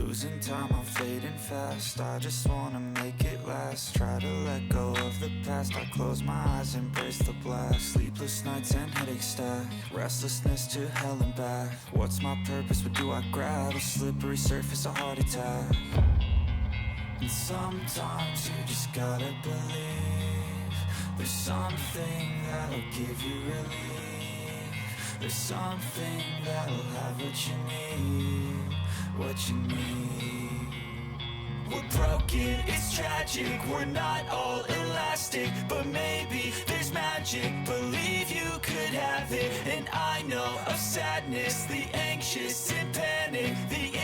Losing time, I'm fading fast. I just wanna make it last. Try to let go of the past. I close my eyes, embrace the blast. Sleepless nights and headache stack. Restlessness to hell and back. What's my purpose, what do I grab? A slippery surface, a heart attack. And sometimes you just gotta believe there's something that'll give you relief. There's something that'll have what you need, what you need. We're broken, it's tragic, we're not all elastic, but maybe there's magic. Believe you could have it. And I know of sadness, the anxious and panic, the